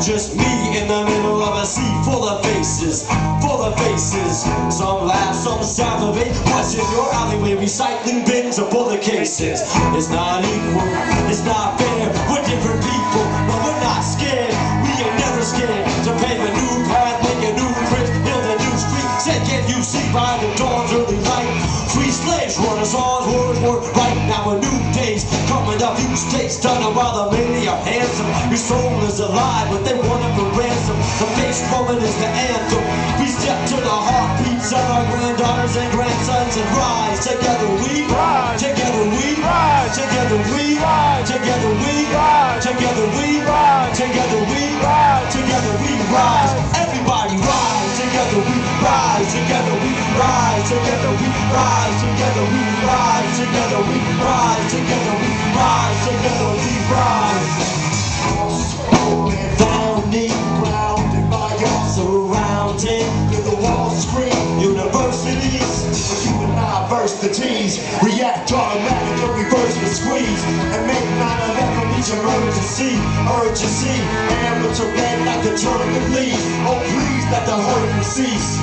just me in the middle of a sea full of faces, Some laugh, some salivate. What's in your alleyway? Recycling bins or bullet cases. It's not equal, it's not fair. We're different people, but we're not scared. We ain't never scared to pave a new path, make a new bridge, build a new street. Said, can you see by the dawn's early light? Free slaves, runners on, work right now. A new day's coming up, you states done while the many are handsome. Your soul is alive, but they want it for ransom. The bass drumming is the anthem. We step to the heartbeats of our granddaughters and grandsons and rise. Together we rise. Together we rise. Together we rise. Together we rise. Together we rise. Together we rise. Together we rise. Everybody rise. Together we rise. Together we rise. Together we rise. Together we rise. Together we rise. Together we rise. Together we rise. Found me grounded by y'all, surrounded with the wall screen. Universities, you and I verse the T's. React automatic or reverse the squeeze. And make 9/11 each emergency. Urgency, amber to red like the tournament lead. Oh please let the hurting cease.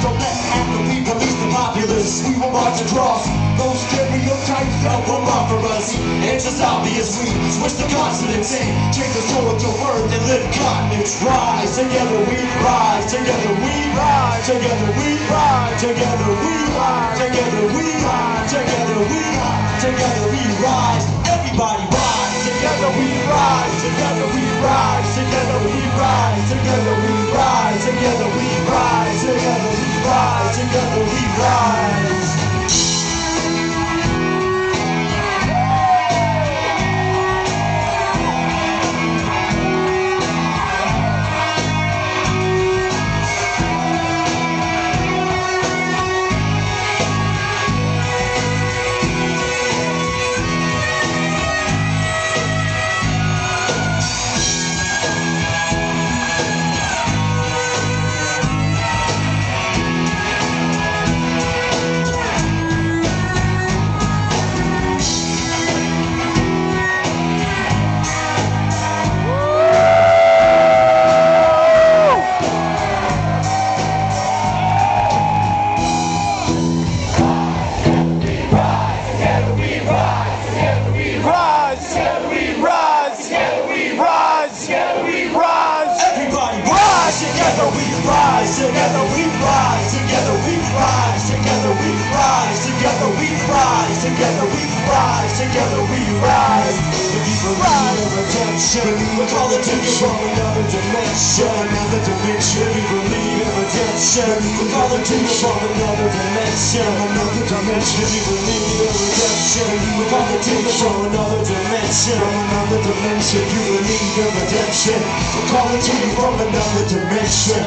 Don't let after we police the populace. We will march across those stereotypes that will offer us. It's just obvious we switch the consonants in. Change the soul to word and live continents. Rise, together we rise. Together we rise. Together we rise. Together we rise. Together we rise. Together we rise. Together we rise. Everybody rise. Together we rise. Together we rise. Together we rise. Together we rise. Together we rise. Together we rise. Together we rise. Together we rise, together we rise, together we rise, together we rise, together we rise, together we rise, together we rise. If you believe in redemption, we're calling to you from another dimension, another dimension. If you believe in redemption, we're calling to you from another dimension, another dimension. If you believe in redemption, we're calling to you from another dimension, another dimension. If you believe in redemption, we're calling to you from another dimension.